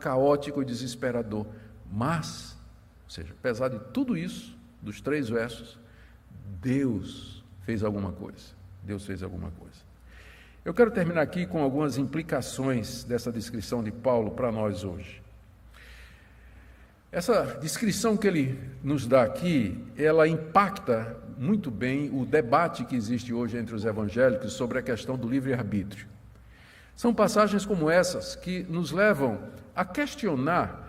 caótico e desesperador. Mas, ou seja, apesar de tudo isso, dos 3 versos, Deus fez alguma coisa. Deus fez alguma coisa. Eu quero terminar aqui com algumas implicações dessa descrição de Paulo para nós hoje. Essa descrição que ele nos dá aqui, ela impacta muito bem o debate que existe hoje entre os evangélicos sobre a questão do livre-arbítrio. São passagens como essas que nos levam a questionar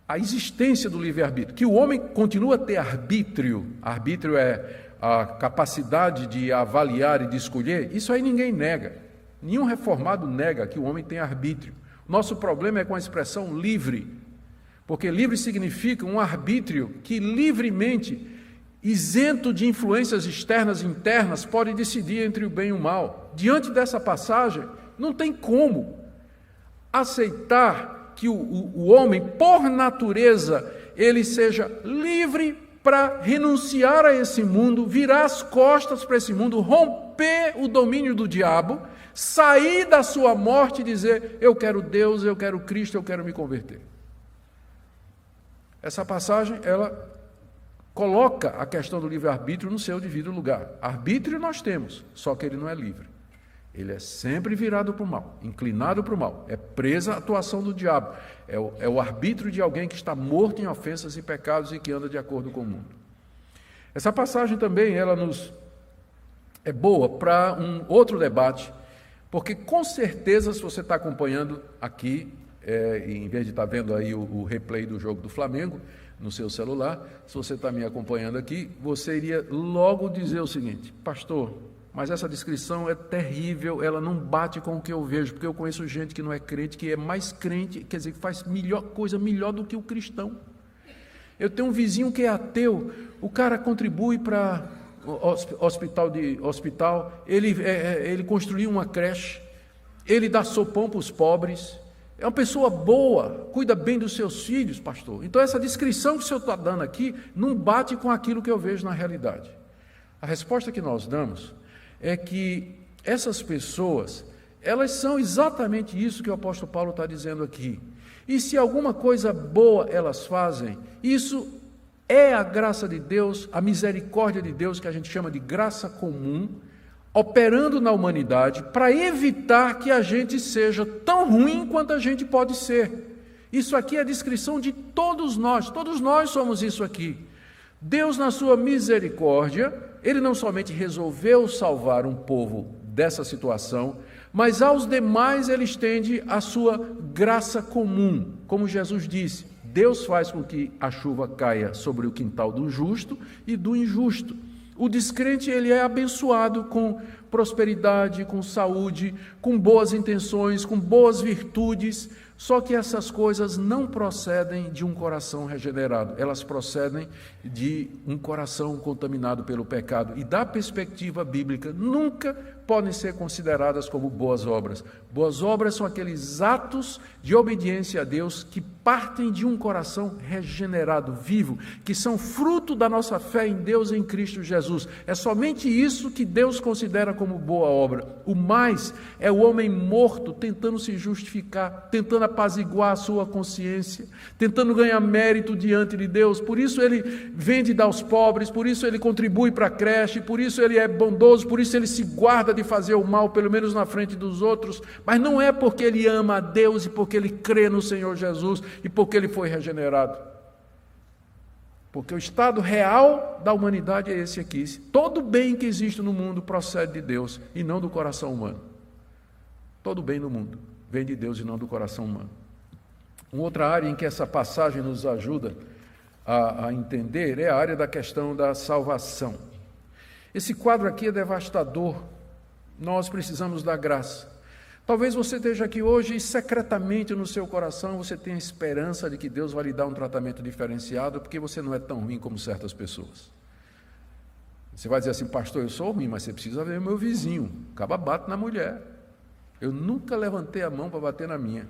a existência do livre-arbítrio, que o homem continua a ter arbítrio. Arbítrio é a capacidade de avaliar e de escolher. Isso aí ninguém nega. Nenhum reformado nega que o homem tem arbítrio. Nosso problema é com a expressão livre, porque livre significa um arbítrio que livremente, isento de influências externas e internas, pode decidir entre o bem e o mal. Diante dessa passagem, não tem como aceitar que o homem, por natureza, ele seja livre para renunciar a esse mundo, virar as costas para esse mundo, romper o domínio do diabo, sair da sua morte e dizer: eu quero Deus, eu quero Cristo, eu quero me converter. Essa passagem, ela coloca a questão do livre-arbítrio no seu devido lugar. Arbítrio nós temos, só que ele não é livre. Ele é sempre virado para o mal, inclinado para o mal, é presa à atuação do diabo, é o arbítrio de alguém que está morto em ofensas e pecados e que anda de acordo com o mundo. Essa passagem também, ela é boa para um outro debate, porque com certeza, se você está acompanhando aqui, em vez de estar vendo aí o replay do jogo do Flamengo no seu celular, se você está me acompanhando aqui, você iria logo dizer o seguinte: pastor, mas essa descrição é terrível, ela não bate com o que eu vejo, porque eu conheço gente que não é crente, que é mais crente, quer dizer, que faz coisa melhor do que o cristão. Eu tenho um vizinho que é ateu, o cara contribui para hospital, ele construiu uma creche, ele dá sopão para os pobres, é uma pessoa boa, cuida bem dos seus filhos, pastor. Então essa descrição que o senhor está dando aqui não bate com aquilo que eu vejo na realidade. A resposta que nós damos é que essas pessoas, elas são exatamente isso que o apóstolo Paulo está dizendo aqui. E se alguma coisa boa elas fazem, isso é a graça de Deus, a misericórdia de Deus, que a gente chama de graça comum, operando na humanidade para evitar que a gente seja tão ruim quanto a gente pode ser. Isso aqui é a descrição de todos nós somos isso aqui. Deus, na sua misericórdia, ele não somente resolveu salvar um povo dessa situação, mas aos demais ele estende a sua graça comum. Como Jesus disse, Deus faz com que a chuva caia sobre o quintal do justo e do injusto. O descrente, ele é abençoado com prosperidade, com saúde, com boas intenções, com boas virtudes, só que essas coisas não procedem de um coração regenerado, elas procedem de um coração contaminado pelo pecado. E da perspectiva bíblica, nunca podem ser consideradas como boas obras. Boas obras são aqueles atos de obediência a Deus que partem de um coração regenerado, vivo, que são fruto da nossa fé em Deus e em Cristo Jesus. É somente isso que Deus considera como boa obra. O mais é o homem morto tentando se justificar, tentando apaziguar a sua consciência, tentando ganhar mérito diante de Deus. Por isso ele vende e dá aos pobres, por isso ele contribui para a creche, por isso ele é bondoso, por isso ele se guarda de fazer o mal, pelo menos na frente dos outros, mas não é porque ele ama a Deus e porque ele crê no Senhor Jesus e porque ele foi regenerado. Porque o estado real da humanidade é esse aqui. Todo bem que existe no mundo procede de Deus e não do coração humano. Todo bem no mundo vem de Deus e não do coração humano. Uma outra área em que essa passagem nos ajuda a entender é a área da questão da salvação. Esse quadro aqui é devastador. Nós precisamos da graça. Talvez você esteja aqui hoje e secretamente no seu coração você tenha esperança de que Deus vai lhe dar um tratamento diferenciado porque você não é tão ruim como certas pessoas. Você vai dizer assim: pastor, eu sou ruim, mas você precisa ver o meu vizinho, acaba bate na mulher. Eu nunca levantei a mão para bater na minha.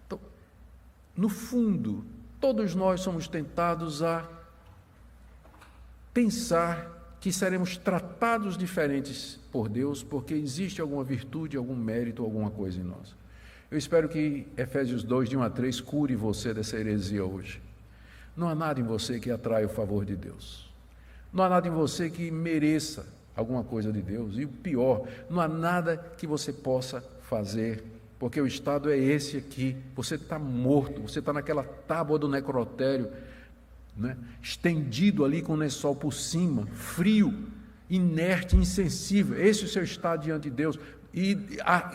Então, no fundo, todos nós somos tentados a pensar que seremos tratados diferentes por Deus, porque existe alguma virtude, algum mérito, alguma coisa em nós. Eu espero que Efésios 2, de 1 a 3, cure você dessa heresia hoje. Não há nada em você que atraia o favor de Deus. Não há nada em você que mereça alguma coisa de Deus. E o pior, não há nada que você possa fazer, porque o estado é esse aqui. Você está morto, você está naquela tábua do necrotério, né? Estendido ali com o lençol por cima, frio, inerte, insensível. Esse é o seu estado diante de Deus. E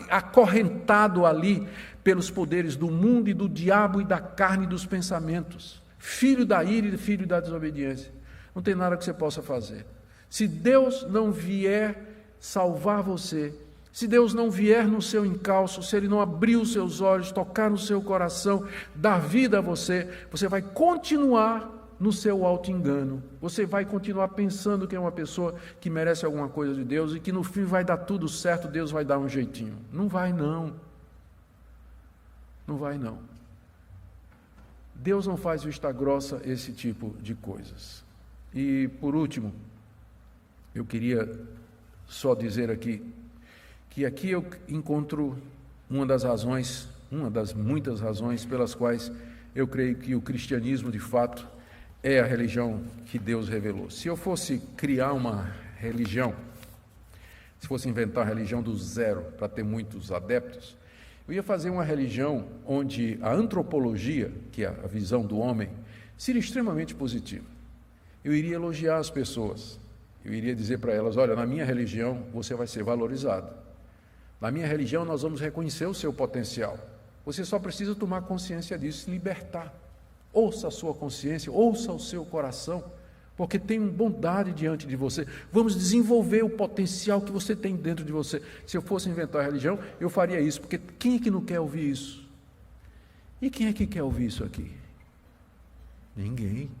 acorrentado ali pelos poderes do mundo e do diabo e da carne e dos pensamentos, filho da ira e filho da desobediência. Não tem nada que você possa fazer. Se Deus não vier salvar você, se Deus não vier no seu encalço, se Ele não abrir os seus olhos, tocar no seu coração, dar vida a você, você vai continuar no seu auto-engano. Você vai continuar pensando que é uma pessoa que merece alguma coisa de Deus e que no fim vai dar tudo certo, Deus vai dar um jeitinho. Não vai não. Não vai não. Deus não faz vista grossa esse tipo de coisas. E por último, eu queria só dizer aqui, que aqui eu encontro uma das muitas razões pelas quais eu creio que o cristianismo de fato é a religião que Deus revelou. Se eu fosse criar uma religião, se fosse inventar a religião do zero para ter muitos adeptos, eu ia fazer uma religião onde a antropologia, que é a visão do homem, seria extremamente positiva. Eu iria elogiar as pessoas, eu iria dizer para elas, olha, na minha religião você vai ser valorizado. Na minha religião nós vamos reconhecer o seu potencial. Você só precisa tomar consciência disso, se libertar. Ouça a sua consciência, ouça o seu coração, porque tem bondade diante de você. Vamos desenvolver o potencial que você tem dentro de você. Se eu fosse inventar a religião, eu faria isso, porque quem é que não quer ouvir isso? E quem é que quer ouvir isso aqui? Ninguém.